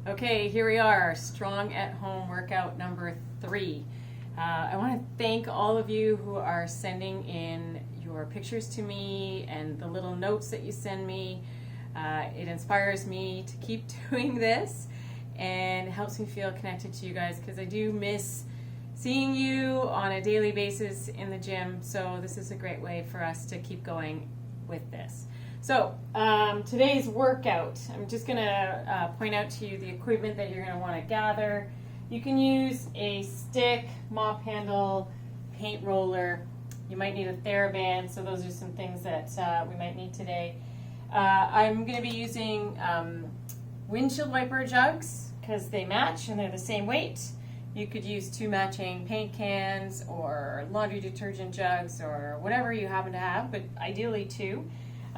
Okay, here we are, strong at home workout number 3. I want to thank all of you who are sending in your pictures to me and the little notes that you send me. It inspires me to keep doing this and helps me feel connected to you guys because I do miss seeing you on a daily basis in the gym. So this is a great way for us to keep going with this. So today's workout, I'm just going to point out to you the equipment that you're going to want to gather. You can use a stick, mop handle, paint roller. You might need a Theraband, so those are some things that we might need today. I'm going to be using windshield wiper jugs because they match and they're the same weight. You could use 2 matching paint cans or laundry detergent jugs or whatever you happen to have, but ideally 2.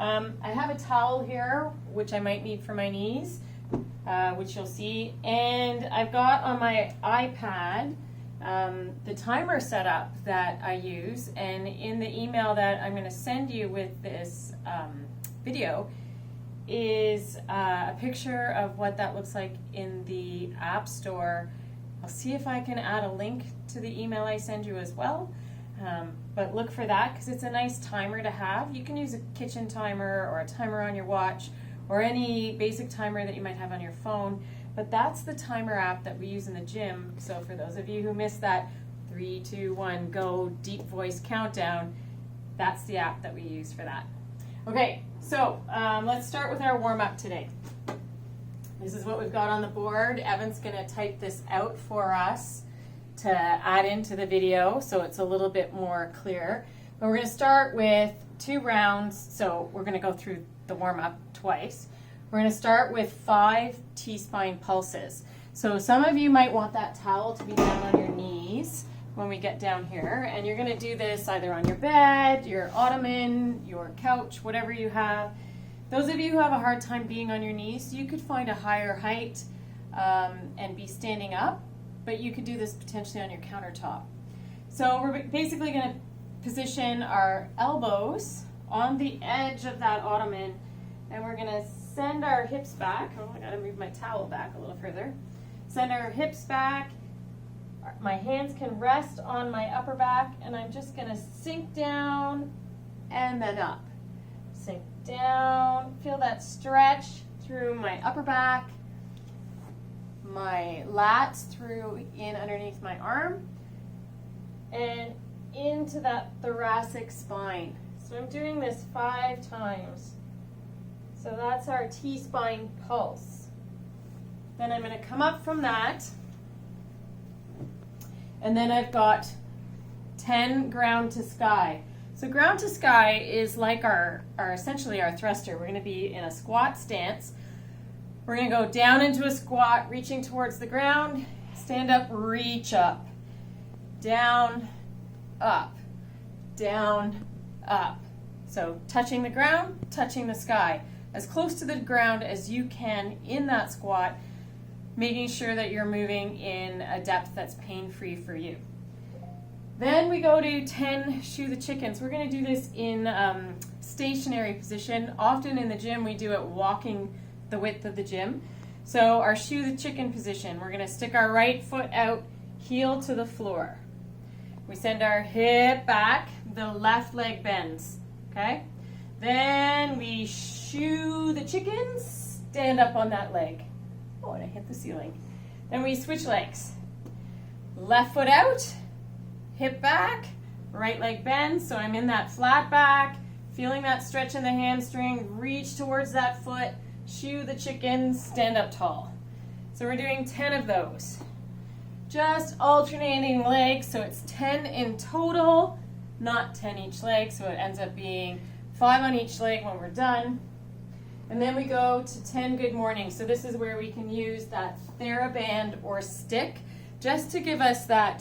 I have a towel here, which I might need for my knees, which you'll see. And I've got on my iPad the timer setup that I use. And in the email that I'm going to send you with this video is a picture of what that looks like in the App Store. I'll see if I can add a link to the email I send you as well. But look for that because it's a nice timer to have. You can use a kitchen timer or a timer on your watch or any basic timer that you might have on your phone. But that's the timer app that we use in the gym. So for those of you who missed that 3, 2, 1, go deep voice countdown, that's the app that we use for that. Okay, so let's start with our warm-up today. This is what we've got on the board. Evan's going to type this out for us to add into the video so it's a little bit more clear. But we're going to start with 2 rounds, so we're going to go through the warm-up twice. We're going to start with 5 T-spine pulses. So some of you might want that towel to be down on your knees when we get down here, and you're going to do this either on your bed, your ottoman, your couch, whatever you have. Those of you who have a hard time being on your knees, you could find a higher height and be standing up. But you could do this potentially on your countertop. So we're basically going to position our elbows on the edge of that ottoman, and we're going to send our hips back. Oh, I got to move my towel back a little further. Send our hips back. My hands can rest on my upper back, and I'm just going to sink down and then up. Sink down. Feel that stretch through my upper back. My lats through in underneath my arm and into that thoracic spine. So I'm doing this 5 times. So that's our T-spine pulse. Then I'm going to come up from that, and then I've got 10 ground to sky. So ground to sky is like our essentially our thruster. We're going to be in a squat stance. We're going to go down into a squat, reaching towards the ground, stand up, reach up, down, up, down, up. So touching the ground, touching the sky, as close to the ground as you can in that squat, making sure that you're moving in a depth that's pain-free for you. Then we go to 10 Shoo the Chickens. We're going to do this in stationary position. Often in the gym we do it walking the width of the gym. So our Shoo the Chicken position, we're going to stick our right foot out, heel to the floor. We send our hip back, the left leg bends, okay? Then we Shoo the Chickens, stand up on that leg. Oh, and I hit the ceiling. Then we switch legs. Left foot out, hip back, right leg bends, so I'm in that flat back, feeling that stretch in the hamstring, reach towards that foot, Shoo the Chickens, stand up tall. So we're doing 10 of those. Just alternating legs, so it's 10 in total, not 10 each leg, so it ends up being 5 on each leg when we're done. And then we go to 10 good mornings. So this is where we can use that Theraband or stick just to give us that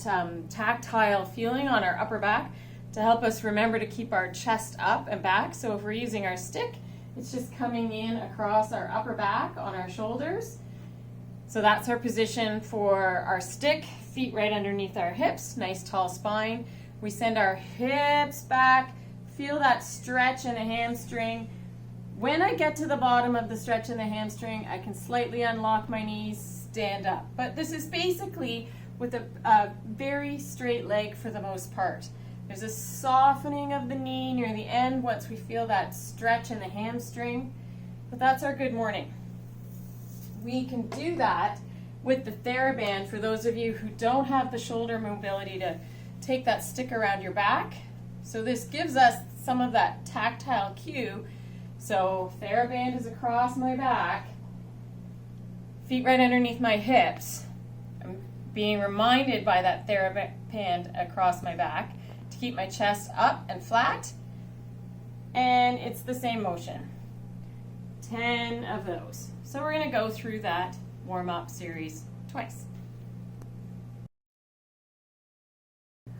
tactile feeling on our upper back to help us remember to keep our chest up and back. So if we're using our stick, it's just coming in across our upper back on our shoulders. So that's our position for our stick, feet right underneath our hips, nice tall spine. We send our hips back, feel that stretch in the hamstring. When I get to the bottom of the stretch in the hamstring, I can slightly unlock my knees, stand up. But this is basically with a very straight leg for the most part. There's a softening of the knee near the end once we feel that stretch in the hamstring. But that's our good morning. We can do that with the Theraband for those of you who don't have the shoulder mobility to take that stick around your back. So this gives us some of that tactile cue. So Theraband is across my back, feet right underneath my hips. I'm being reminded by that Theraband across my back to keep my chest up and flat. And it's the same motion. 10 of those. So we're going to go through that warm-up series twice.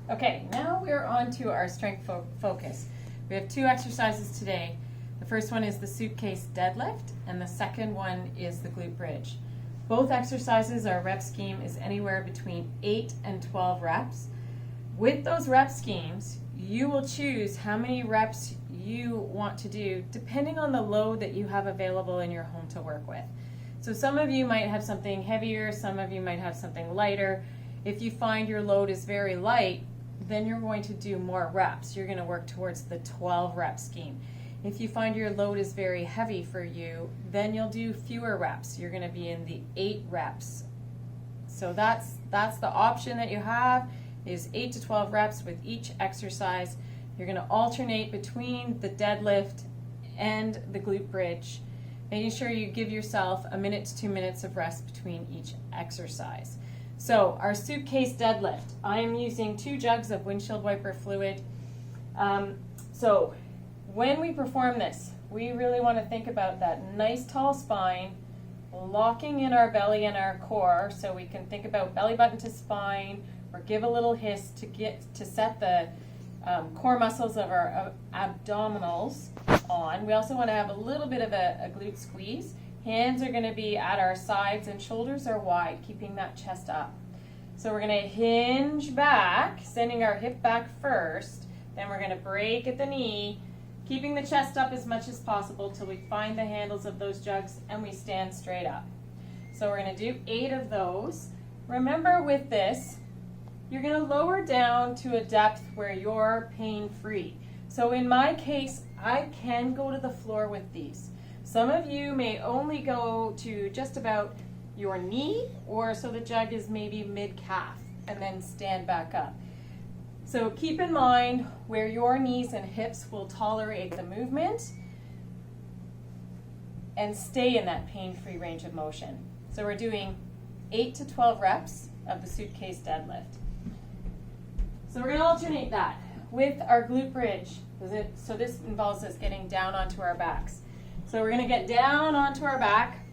Okay, now we're on to our strength focus. We have 2 exercises today. The first one is the suitcase deadlift, and the second one is the glute bridge. Both exercises, our rep scheme is anywhere between 8 and 12 reps. With those rep schemes, you will choose how many reps you want to do depending on the load that you have available in your home to work with. So some of you might have something heavier, some of you might have something lighter. If you find your load is very light, then you're going to do more reps. You're going to work towards the 12 rep scheme. If you find your load is very heavy for you, then you'll do fewer reps. You're going to be in the 8 reps. So that's the option that you have, is 8 to 12 reps with each exercise. You're going to alternate between the deadlift and the glute bridge, making sure you give yourself 1 minute to 2 minutes of rest between each exercise. So our suitcase deadlift, I am using 2 jugs of windshield wiper fluid. So when we perform this, we really want to think about that nice tall spine, locking in our belly and our core, so we can think about belly button to spine, or give a little hiss to set the core muscles of our abdominals on. We also want to have a little bit of a glute squeeze. Hands are going to be at our sides and shoulders are wide, keeping that chest up. So we're going to hinge back, sending our hip back first. Then we're going to break at the knee, keeping the chest up as much as possible till we find the handles of those jugs and we stand straight up. So we're going to do 8 of those. Remember with this, you're going to lower down to a depth where you're pain-free. So in my case, I can go to the floor with these. Some of you may only go to just about your knee, or so the jug is maybe mid-calf, and then stand back up. So keep in mind where your knees and hips will tolerate the movement and stay in that pain-free range of motion. So we're doing 8 to 12 reps of the suitcase deadlift. So we're going to alternate that with our glute bridge. So this involves us getting down onto our backs. So we're going to get down onto our back.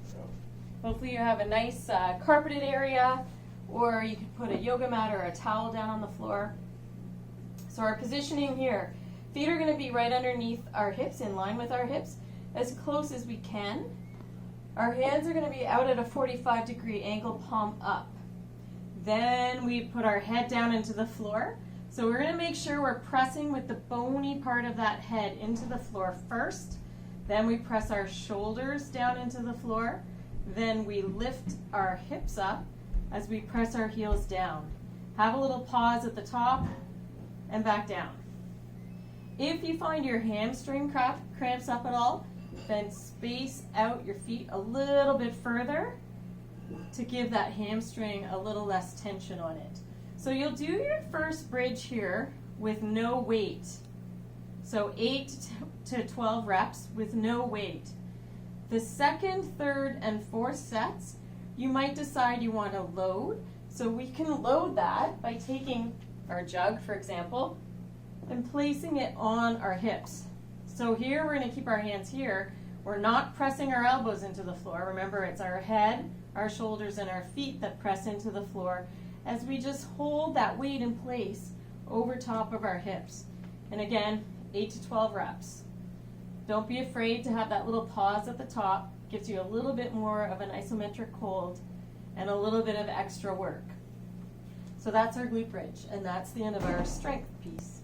Hopefully you have a nice carpeted area, or you could put a yoga mat or a towel down on the floor. So our positioning here, feet are going to be right underneath our hips, in line with our hips, as close as we can. Our hands are going to be out at a 45-degree angle, palm up. Then we put our head down into the floor. So we're going to make sure we're pressing with the bony part of that head into the floor first. Then we press our shoulders down into the floor. Then we lift our hips up as we press our heels down. Have a little pause at the top and back down. If you find your hamstring cramps up at all, then space out your feet a little bit further to give that hamstring a little less tension on it. So you'll do your first bridge here with no weight. So 8 to 12 reps with no weight. The second, third, and fourth sets, you might decide you want to load. So we can load that by taking our jug, for example, and placing it on our hips. So here we're going to keep our hands here. We're not pressing our elbows into the floor. Remember, it's our head, our shoulders, and our feet that press into the floor as we just hold that weight in place over top of our hips. And again, 8 to 12 reps. Don't be afraid to have that little pause at the top. Gives you a little bit more of an isometric hold and a little bit of extra work. So that's our glute bridge, and that's the end of our strength piece.